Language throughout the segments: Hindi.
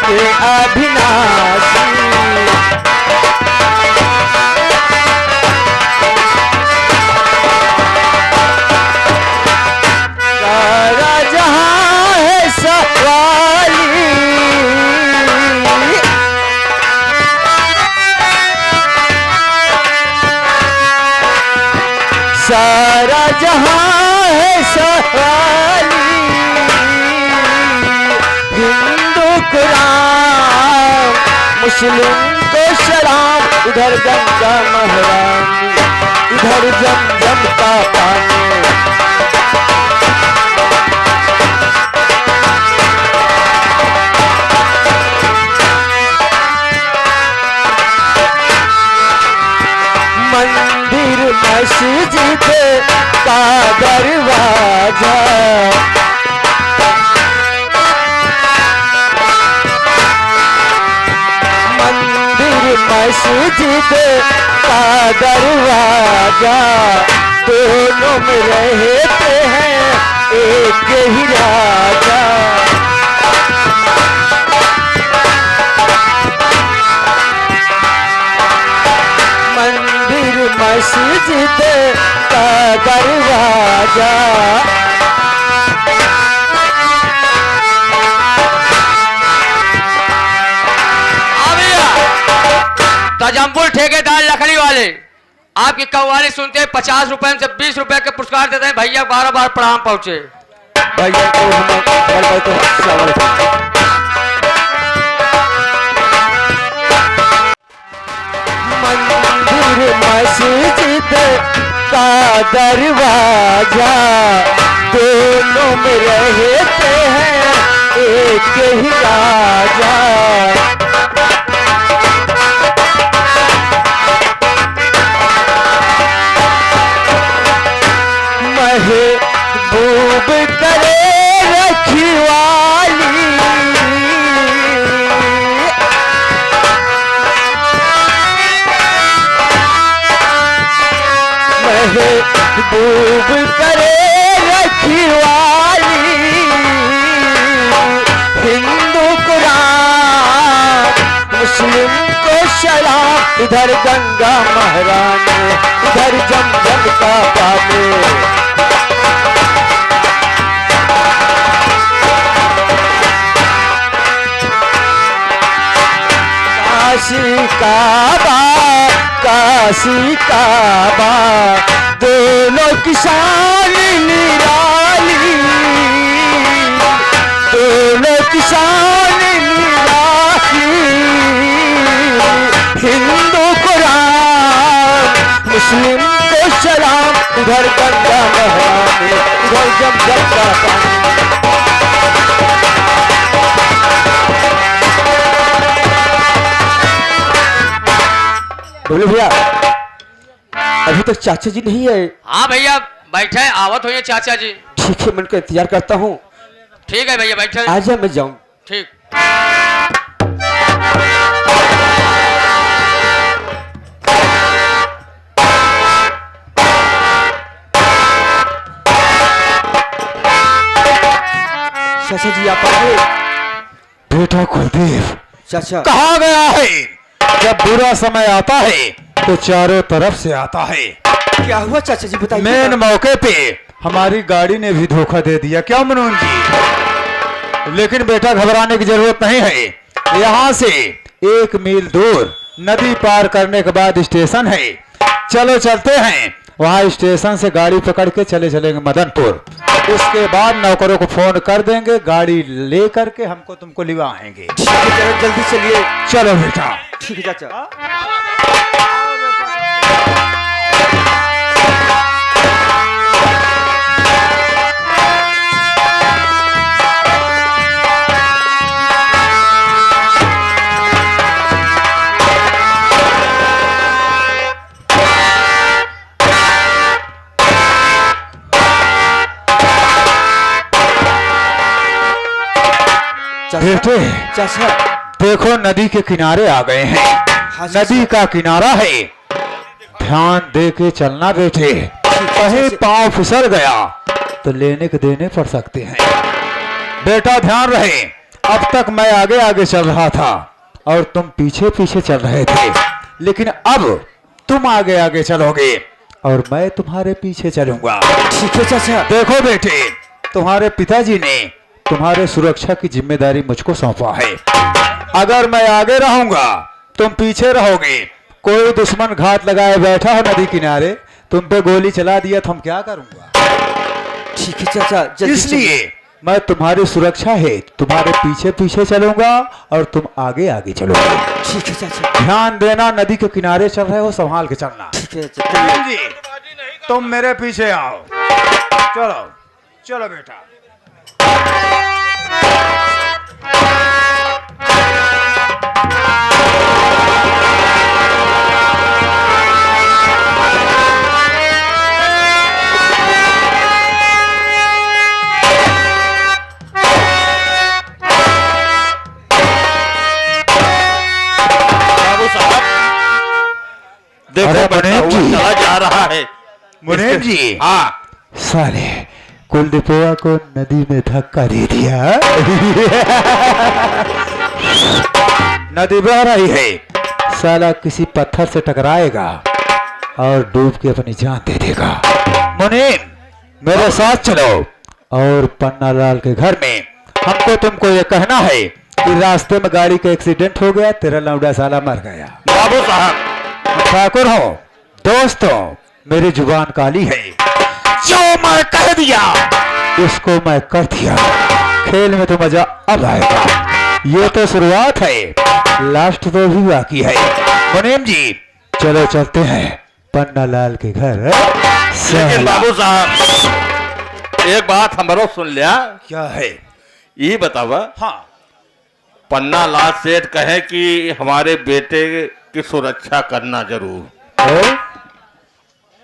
के अविनाशी। सारा जहां है सवाली, सारा जहां है सवाली। हिंदू कुरान मुस्लिम को शराब, इधर गंगा महारानी इधर जमजम का पानी। मंदिर मस्जिद का दरवाजा, मंदिर मस्जिद का दरवाजा, दोनों में रहते हैं एक ही राजा। मस्जिद का दरवाजा, ताजमपुर ठेकेदार लकड़ी वाले आपकी कव्वाली सुनते हैं 50 रुपए से 20 रुपए के पुरस्कार देते हैं। भैया 12 बार प्रणाम पहुंचे। भैया को मंदिर मस्जिद का दरवाजा, दोनों में रहते हैं एक ही राजा। महबूब करे रखवाली, महबूब करे रखवाली। हिंदू कुरान मुस्लिम को शराब, इधर गंगा महारानी इधर जमजम का पानी। काशी काबा काशी काबा, दोनों की शान निराली, दोनों की शान निराली। हिंदू कुरान मुस्लिम को सलाम, इधर गंगा महारानी इधर जमजम का पानी। बोले भैया अभी तक चाचा जी नहीं आए? हाँ भैया बैठे, आवत हुई चाचा जी। ठीक है, मैं उनका इंतजार करता हूँ। ठीक है भैया बैठे। आजा मैं जाऊँ। ठीक। चाचा जी आप आए? बेटा कुलदीप चाचा कहाँ गया है? जब बुरा समय आता है तो चारों तरफ से आता है। क्या हुआ चाचा जी बताइए। मेन मौके पे हमारी गाड़ी ने भी धोखा दे दिया। क्या मनोज जी? लेकिन बेटा घबराने की जरूरत नहीं है। यहाँ से 1 मील दूर नदी पार करने के बाद स्टेशन है। चलो चलते हैं, वहाँ स्टेशन से गाड़ी पकड़ के चले चलेंगे मदनपुर। उसके बाद नौकरों को फोन कर देंगे, गाड़ी ले करके हमको तुमको लिवा आएंगे। जल्दी चलिए। चलो बेटा। ठीक है चाचा। बेटे चाचा देखो नदी के किनारे आ गए हैं। हाँ, नदी का किनारा है, ध्यान दे के चलना बेटे। कहीं पांव फिसल गया तो लेने के देने पड़ सकते हैं। बेटा ध्यान रहे, अब तक मैं आगे आगे चल रहा था और तुम पीछे पीछे चल रहे थे, लेकिन अब तुम आगे आगे चलोगे और मैं तुम्हारे पीछे चलूंगा। ठीक है चाचा। देखो बेटे, तुम्हारे पिताजी ने तुम्हारे सुरक्षा की जिम्मेदारी मुझको सौंपा है। अगर मैं आगे रहूंगा तुम पीछे रहोगे, कोई दुश्मन घात लगाए बैठा हो नदी किनारे, तुम पे गोली चला दिया तो हम क्या करूंगा? ठीक है चाचा, जल्दी इसलिए मैं तुम्हारी सुरक्षा है तुम्हारे पीछे पीछे चलूंगा और तुम आगे आगे चलोगे। ठीक है चाचा। ध्यान देना, नदी के किनारे चल रहे हो, संभाल के चलना। ठीक है चाचा। प्रेम जी, तुम मेरे पीछे आओ। चलो चलो बेटा। देखो अरे बड़ा मुनीम हुआ जी। चला जा रहा है। मुनीम जी, हाँ, साले कुलदीपवा को नदी में धक्का दे दिया। नदी बह रही है, साला किसी पत्थर से टकराएगा और डूब के अपनी जान दे देगा। मुनीम, मेरे साथ चलो और पन्ना लाल के घर में हमको तुमको ये कहना है कि रास्ते में गाड़ी का एक्सीडेंट हो गया, तेरा लौंडा साला मर गया। बाबू साहब, ठाकुर हो, दोस्त हो, मेरी जुबान काली है। जो मैं कह दिया उसको मैं कर दिया। खेल में तो मजा अब आएगा। ये तो शुरुआत है, लास्ट तो भी बाकी है। मुनीम जी, चलो चलते हैं पन्ना लाल के घर। लेकिन बाबू साहब एक बात हमारो सुन लिया। क्या है? ये बतावा, हाँ, पन्ना लाल सेठ कहे कि हमारे बेटे की सुरक्षा करना जरूर,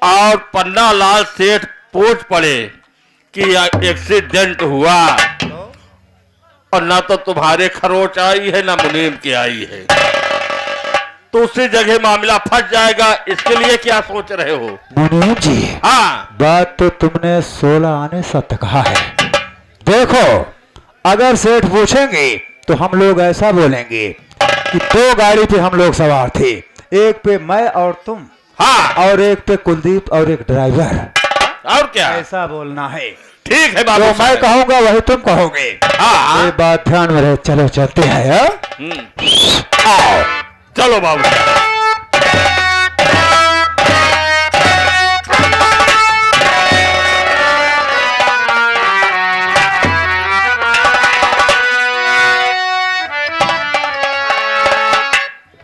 और पन्ना लाल सेठ पूछ पड़े कि एक्सीडेंट हुआ और ना तो तुम्हारे खरोच आई है ना मुनीम की आई है, तो उसी जगह मामला फंस जाएगा। इसके लिए क्या सोच रहे हो? मुनीम जी, हाँ, बात तो तुमने 16 आने सत्य कहा है। देखो, अगर सेठ पूछेंगे तो हम लोग ऐसा बोलेंगे कि 2 गाड़ी पे हम लोग सवार थे, एक पे मैं और तुम, हाँ, और एक पे कुलदीप और एक ड्राइवर। और क्या? ऐसा बोलना है। ठीक है जो बाबू मैं साहब। कहूंगा वही तुम कहोगे। हाँ, ये बात ध्यान में रहे। चलो चलते हैं। हाँ? आओ, चलो बाबू साहब।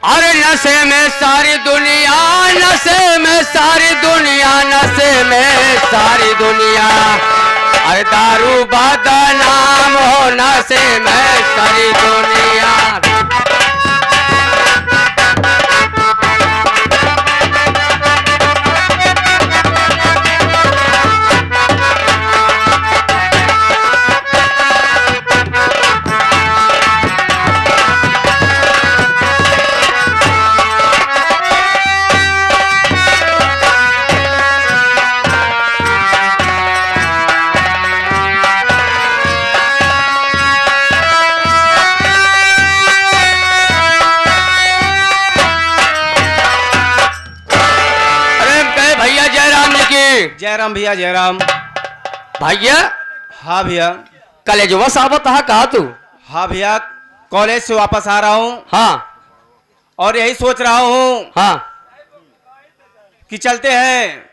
अरे नशे में सारी दुनिया, नशे में सारी दुनिया, नशे में सारी दुनिया, अरे दारू बदनाम हो, नशे में सारी दुनिया। जयराम भैया, जयराम भैया। हाँ भैया। कलेजवा साहब कहा तू? हाँ भैया, कॉलेज से वापस आ रहा हूँ। हाँ और यही सोच रहा हूँ हाँ, कि चलते हैं,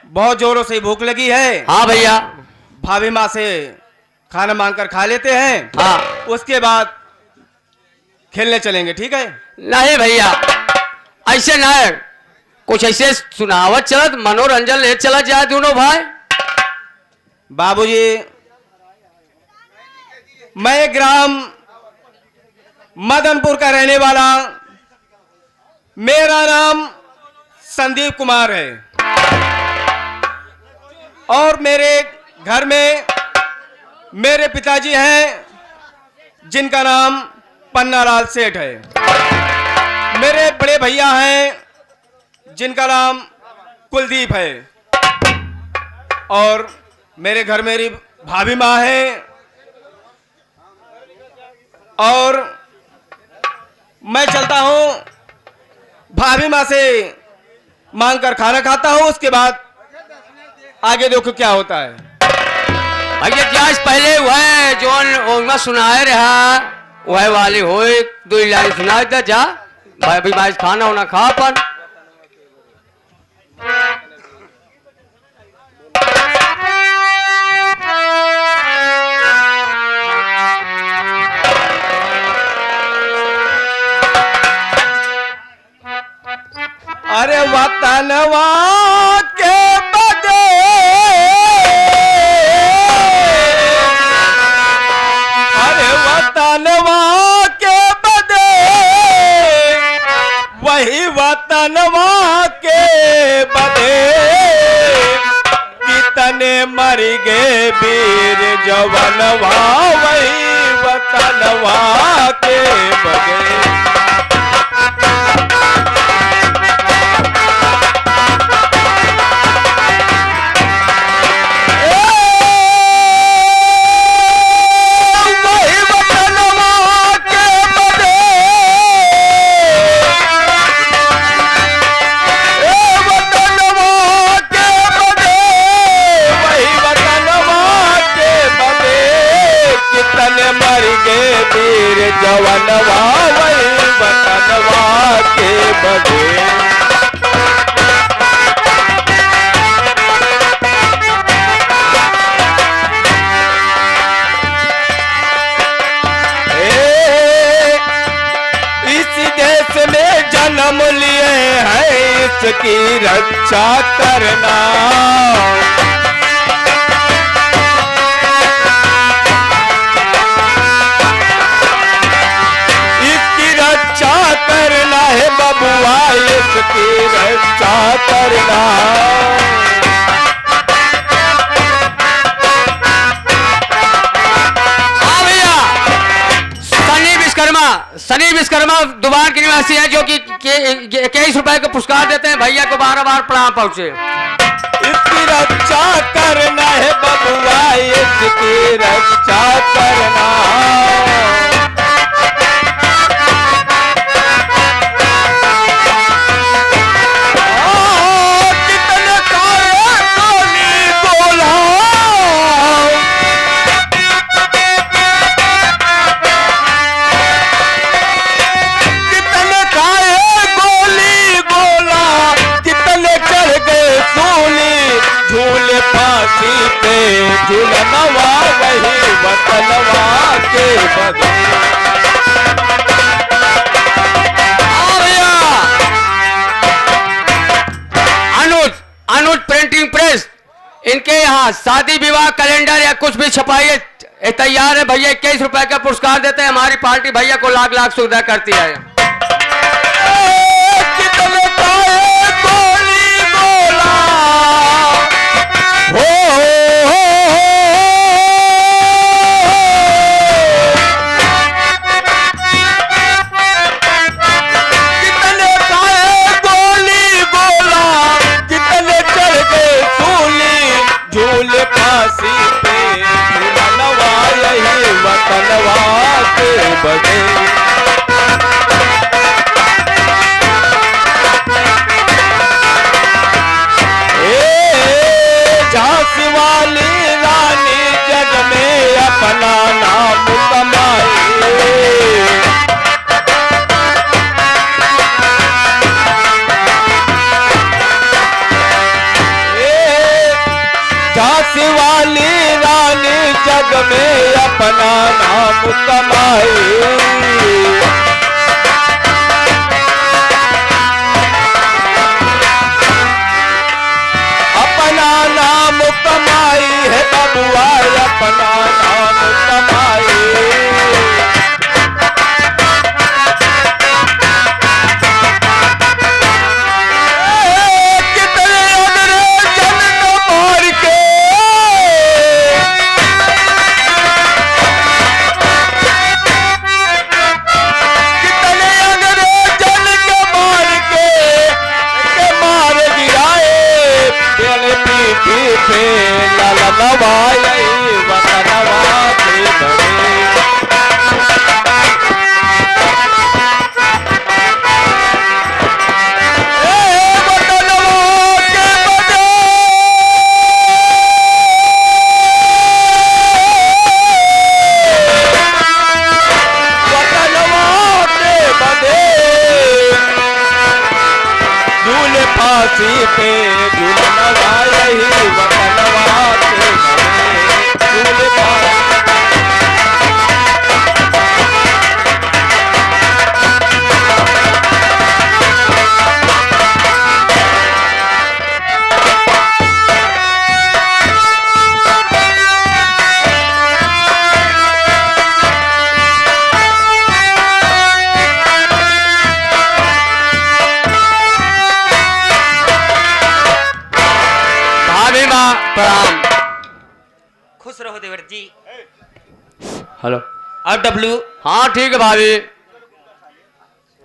बहुत जोरों से भूख लगी है। हाँ भैया। भाभी माँ से खाना मांग कर खा लेते हैं, हाँ, उसके बाद खेलने चलेंगे। ठीक है? नहीं भैया, ऐसे ना है, कुछ ऐसे सुनावत चलत, मनोरंजन ले चला जाए दोनों भाई। बाबूजी, मैं ग्राम मदनपुर का रहने वाला, मेरा नाम संदीप कुमार है और मेरे घर में मेरे पिताजी हैं जिनका नाम पन्नालाल सेठ है। मेरे बड़े भैया हैं जिनका नाम कुलदीप है और मेरे घर मेरी भाभी माँ है और मैं चलता हूँ, भाभी माँ से मांग कर खाना खाता हूँ, उसके बाद आगे देखो क्या होता है। भैया जांच पहले वह जोन ओमा सुनाए रहा वह वाली हो दो लाइन सुनाए था जा भाई अभी भाई खाना होना खा अपन अरे वतनवा के बदे अरे वतनवा के बदे वही वतनवा के बदे कितने मर गए वीर जवनवा वही वतनवा के बदे। जवनवा वही वतनवा के बदे। इस देश में जन्म लिए हैं इसकी रक्षा करना। करना है बबुआ इसकी रक्षा करना। हाँ भैया सनी विश्वकर्मा दुबार के निवासी है जो कि 21 रुपए का पुरस्कार देते हैं। भैया को बार बार प्रणाम पहुंचे। इसकी रक्षा करना है बबुआ इसकी रक्षा करना। झूलनवा वही वतनवा के बदे। अनुज प्रिंटिंग प्रेस इनके यहाँ शादी विवाह कैलेंडर या कुछ भी छपाई तैयार है। भैया 21 रुपए का पुरस्कार देते हैं। हमारी पार्टी भैया को लाख लाख सुविधा करती है। झांसी वाली रानी जग में अपना नाम कमाए। झांसी वाली रानी जग में अपना नाम कमाए। अपना नाम कमाई है बबुआ अपना नाम कमाई। कितने अंग्रेजन को मार के खुश रहो देवर जी। हेलो। और डब्लू, हाँ ठीक है भाभी।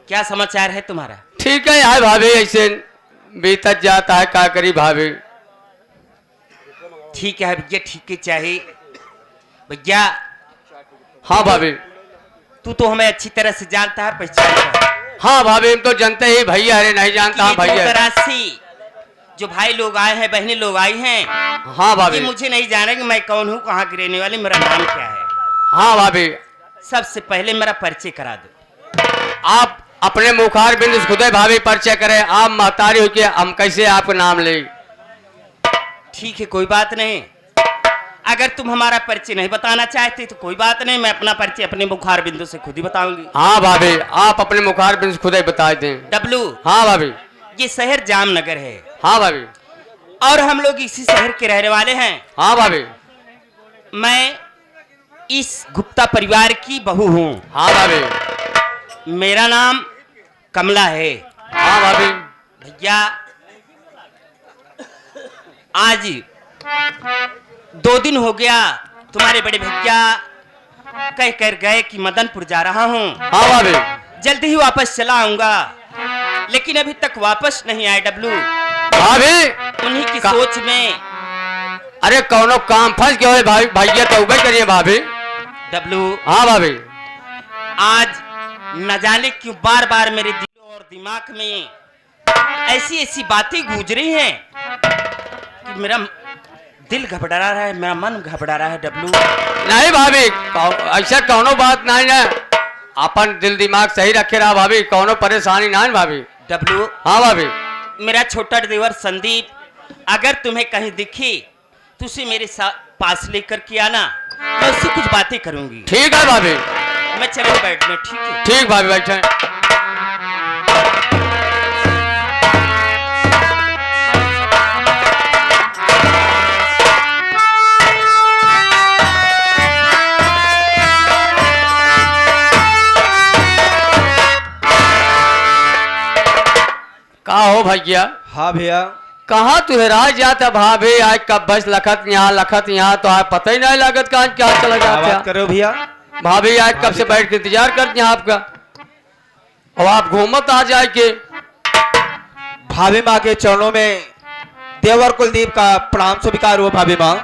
क्या समाचार है तुम्हारा? ठीक है यार भाभी, ऐसे बीतत जाता है, क्या करी भाभी। ठीक है भैया, ठीक ही चाहिए भैया। हाँ भाभी। तू तो हमें अच्छी तरह से जानता है, पहचानता है। हाँ भाभी, हम तो जानते ही भैया, अरे नहीं जानता ये भैया। दूरदराज जो भाई लोग आए हैं, बहनें लोग आई हैं, हाँ भाभी। ये मुझे नहीं जाने कि मैं कौन हूँ, कहाँ की रहने वाली, मेरा नाम क्या है। हाँ भाभी। सबसे पहले मेरा परिचय करा दो। आप अपने मुखार बिंदु खुद भाभी परिचय करें। आप महतारी हो के हम कैसे आपका नाम ले? ठीक है, कोई बात नहीं। अगर तुम हमारा परिचय नहीं बताना चाहते तो कोई बात नहीं, मैं अपना परिचय अपने मुखार बिंदु से खुद ही बताऊंगी। हाँ भाभी, आप अपने मुखार बिंदु खुद ही बता दें। डब्लू। हाँ भाभी। ये शहर जामनगर है। हाँ भाभी। और हम लोग इसी शहर के रहने वाले हैं। हाँ भाभी। मैं इस गुप्ता परिवार की बहू हूँ। हाँ भाभी। मेरा नाम कमला है। हाँ भाभी। भैया, आज 2 दिन हो गया तुम्हारे बड़े भैया कह कर गए कि मदनपुर जा रहा हूँ। हाँ भाभी। जल्दी ही वापस चला आऊंगा, लेकिन अभी तक वापस नहीं आए डब्लू। भाभी उन्हीं की सोच में। अरे कौनो काम फंस गया है भाई, भैया तो उगे करिए भाभी। डब्लू। हाँ भाभी। आज न जाने क्यों बार बार मेरे दिल और दिमाग में ऐसी ऐसी बातें गूंज रही हैं कि मेरा दिल घबरा रहा है, मेरा मन घबरा रहा है डब्लू। नहीं भाभी, ऐसा कौनो बात नहीं ना, अपन दिल दिमाग सही रखे रहा भाभी, कौनो परेशानी ना है भाभी। डब्लू। हाँ भाभी। मेरा छोटा देवर संदीप अगर तुम्हें कहीं दिखी तो उसे मेरे साथ पास लेकर के आना, मैं उससे कुछ बातें करूंगी। ठीक है भाभी। मैं चले बैठने। ठीक है। ठीक भाभी, बैठे। का हो भैया? हाँ भैया। कहाँ तुहरा जाता भाभी? आज कब बस लखत यहाँ तो आज पता ही नहीं लागत कहाँ क्या चला क्या बात जाता। कर रहे हो भैया? भाभी आज कब से बैठ के इंतजार करते हैं आपका, और आप घूमत आ जाए के। भाभी माँ के चरणों में देवर कुलदीप का प्रणाम स्वीकार हुआ। भाभी माँ,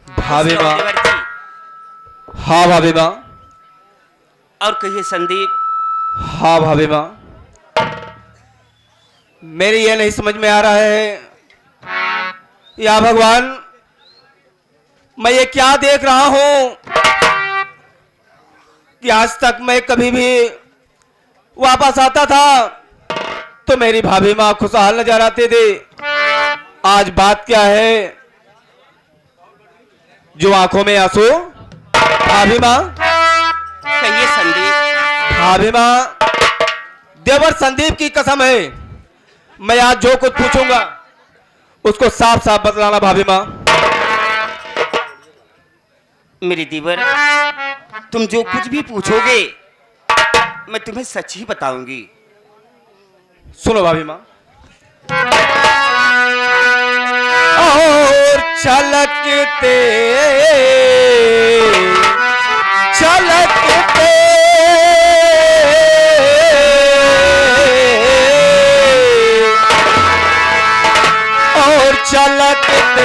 भाभी माँ। देवर जी। हाँ भाभी माँ। और कहिए संदीप। हाँ भाभी माँ, मेरी ये नहीं समझ में आ रहा है, या भगवान मैं ये क्या देख रहा हूं कि आज तक मैं कभी भी वापस आता था तो मेरी भाभी माँ खुशहाल नजर आते थे। आज बात क्या है जो आंखों में आंसू? भाभी माँ। कहिए संदीप। भाभी माँ, देवर संदीप की कसम है, मैं आज जो कुछ पूछूंगा उसको साफ साफ बतलाना। भाभी माँ। मेरी दीवर, तुम जो कुछ भी पूछोगे मैं तुम्हें सच ही बताऊंगी। सुनो भाभी माँ। और छलकते छलकते और छलकते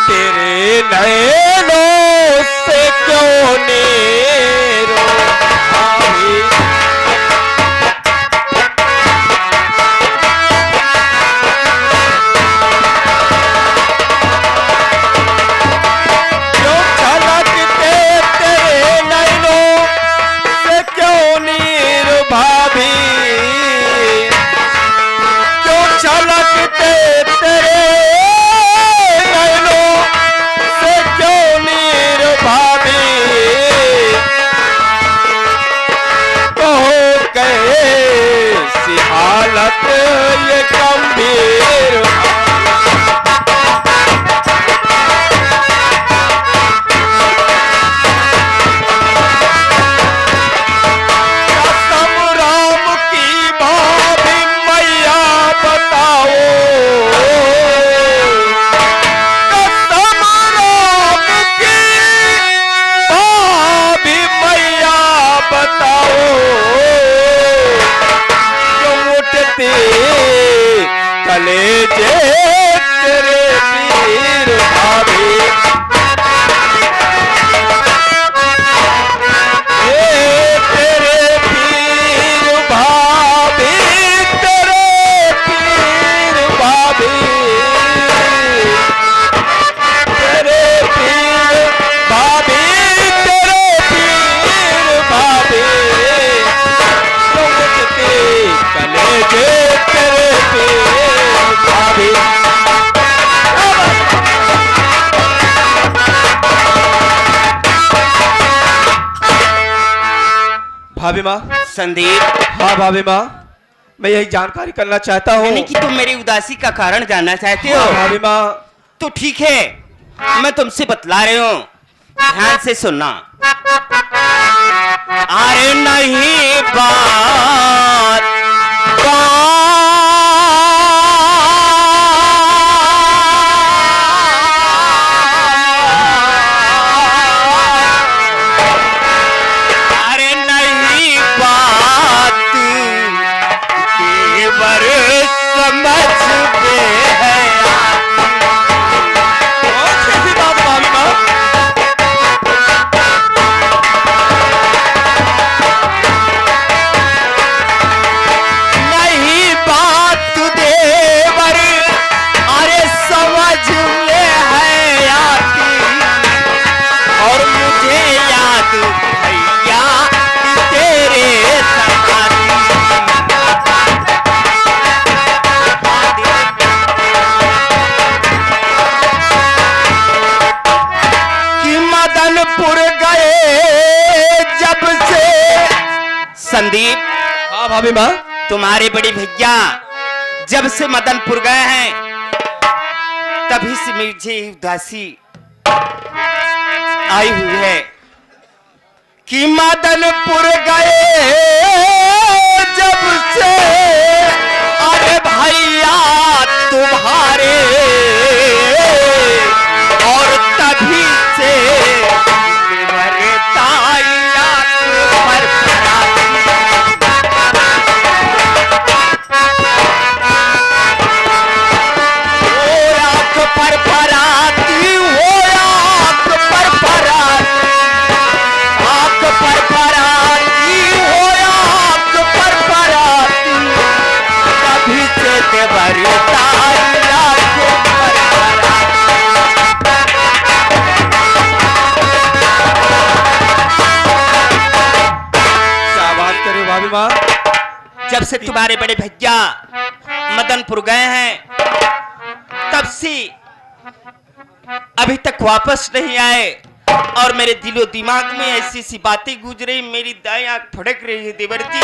तेरे नैनों से क्यों नीरो भाभी। क्यों छलकते तेरे नैनों से क्यों नीरो भाभी। क्यों छलकते तेरे नैनों से क्यों नीर भाभी। कहो कैसी हालत ये गंभीर। कसम कलेजे तेरे पीर भाभी तेरे पीर भाभी तेरे पीर भाभी तेरे पीर भाभी तेरे पीर भाभी के कलेजे तेरे पीर भाभी भाभी माँ। संदीप, हाँ भाभी माँ, मैं यही जानकारी करना चाहता हूँ। यानी कि तुम मेरी उदासी का कारण जानना चाहते हो? हाँ भाभी माँ। तो ठीक है, मैं तुमसे बतला रही हूँ, ध्यान से सुनना। अरे नहीं बात अरे नहीं बात देवर समझ में है कैसी बात भाभी माँ? नहीं बात देवर अरे समझ में है आती और मुझे याद भैया तेरे कि मदनपुर गए जब से संदीप। हाँ भाभी माँ। तुम्हारे बड़े भैया जब से मदनपुर गए हैं तभी से मुझे उदासी आई हुई है कि मदनपुर गए जब से अरे भैया तुम्हारे और तभी से ताइया पर फराती हो आंख पर फराती आंख पर फराती हो आंख पर फराती कभी से देवरता आंख पर क्या बात करे भाभी माँ? जब से तुम्हारे बड़े भैया मदनपुर गए हैं तब से अभी तक वापस नहीं आए और मेरे दिलो दिमाग में ऐसी सी बातें गूंज रही, मेरी दाएं आंख फड़क रही है देवर जी।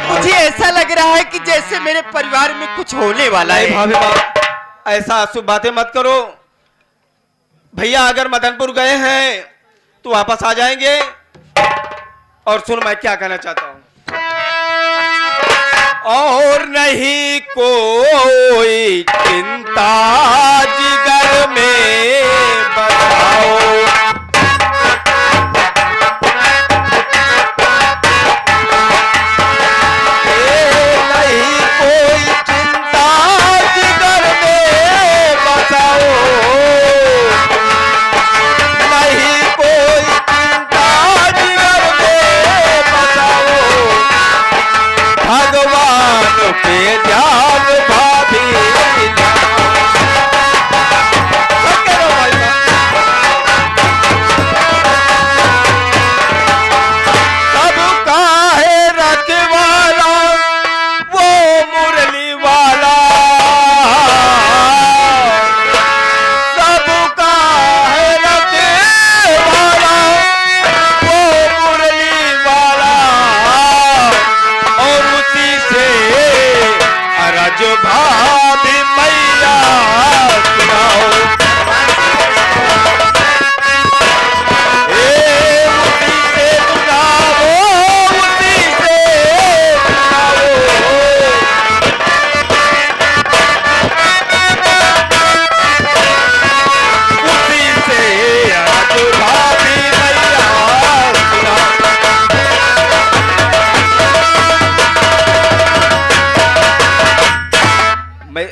मुझे ऐसा लग रहा है कि जैसे मेरे परिवार में कुछ होने वाला नहीं है। भाभी माँ, ऐसा अशुभ बातें मत करो। भैया अगर मदनपुर गए हैं तो वापस आ जाएंगे। और सुन मैं क्या कहना चाहता हूँ। और नहीं कोई चिंता जिगर में बताओ नहीं कोई चिंता जिगर में बताओ नहीं कोई चिंता जिगर में बताओ भगवान पे ध्यान भाभी सबका है रखवाला वो मुरली वाला सबका है रखवाला वो मुरली वाला और उसी से अरज भाभी मैया सुनाओ उसी से सुनाओ उसी से सुनाओ उसी से अरज भाभी मैया सुनाओ मैं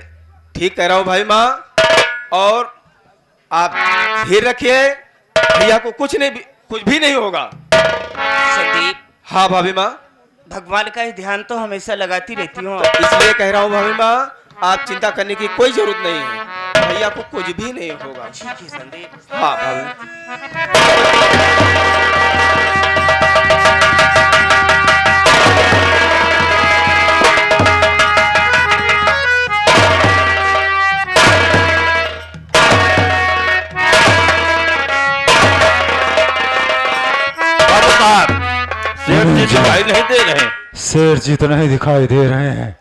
ठीक कह रहा हूँ भाई माँ, और आप धीर रखिए, भैया को कुछ भी नहीं होगा। संदीप, हाँ भाभी माँ, भगवान का ही ध्यान तो हमेशा लगाती रहती हूँ। इसलिए कह रहा हूँ भाभी माँ, आप चिंता करने की कोई जरूरत नहीं है, भैया को कुछ भी नहीं होगा। ठीक है संदीप। हाँ भाभी। सेठ जी दिखाई नहीं दे रहे। शेर जी तो नहीं दिखाई दे रहे हैं।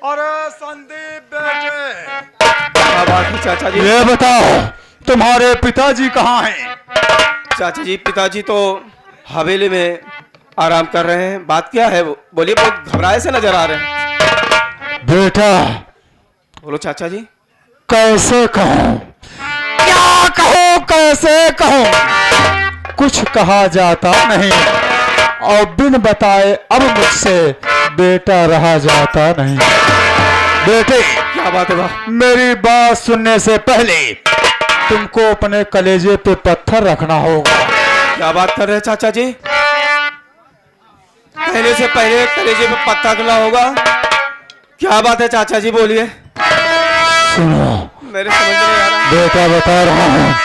अरे संदीप बेटे, क्या बात है चाचा जी? ये बताओ तुम्हारे पिताजी कहाँ हैं? चाचा जी, पिताजी तो हवेली में आराम कर रहे हैं। बात क्या है? बोलिए, बहुत घबराए से नजर आ रहे हैं। बेटा, बोलो चाचा जी। कैसे कहूँ, क्या कहूँ, कैसे कहूँ, कुछ कहा जाता नहीं, और बिन बताए अब मुझसे बेटा रहा जाता नहीं। बेटे, क्या बात है वाह? मेरी बात सुनने से पहले तुमको अपने कलेजे पे पत्थर रखना होगा। क्या बात कर रहे हैं चाचा जी? कहने से पहले कलेजे पे पत्ता रखना होगा? क्या बात है चाचा जी, बोलिए। सुनो मेरे समझ में नहीं आ रहा। बेटा, बता रहा हूँ,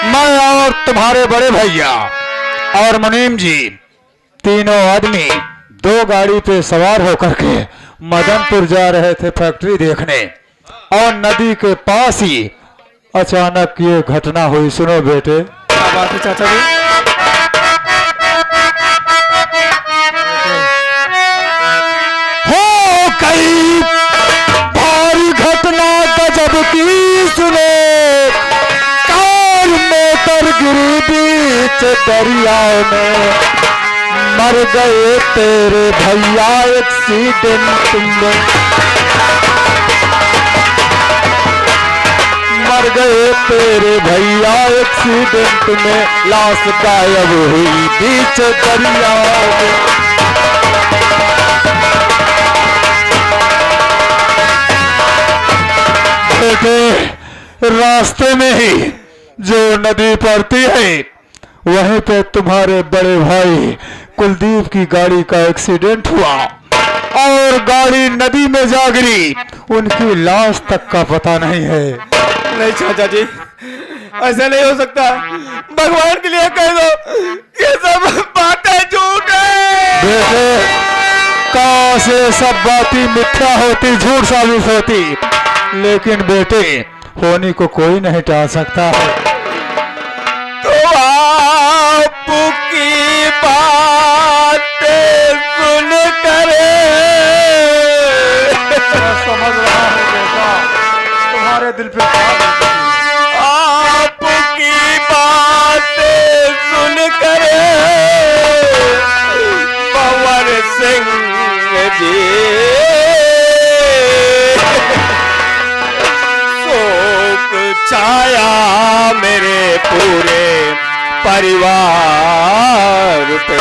मैं और तुम्हारे बड़े भैया और मुनीम जी तीनों आदमी 2 गाड़ी पे सवार होकर के मदनपुर जा रहे थे फैक्ट्री देखने, और नदी के पास ही अचानक ये घटना हुई। सुनो बेटे। क्या बात है चाचा जी? हो गई भारी घटना गजब की, सुनो, कार मोटर गिरी बीच दरिया में, मर गए तेरे भैया एक्सीडेंट में, मर गए तेरे भैया एक्सीडेंट में, लाश गायब हुई बीच दरिया में। बेटे, रास्ते में ही जो नदी पड़ती है वहीं पे तुम्हारे बड़े भाई कुलदीप की गाड़ी का एक्सीडेंट हुआ, और गाड़ी नदी में जा गिरी। उनकी लाश तक का पता नहीं है। नहीं चाचा जी, ऐसा नहीं हो सकता। भगवान के लिए कह दो, ये सब बातें झूठ है। बेटे, काश ये सब बातें मिथ्या होती, झूठ साबित होती, लेकिन बेटे होनी को कोई नहीं टाल सकता है। तो आपकी बातें सुन कर समझ रहा हूँ बेटा, तुम्हारे दिल पे आपकी बातें सुन कर पवन सिंह जी शोक छाया मेरे पूरे परिवार पे।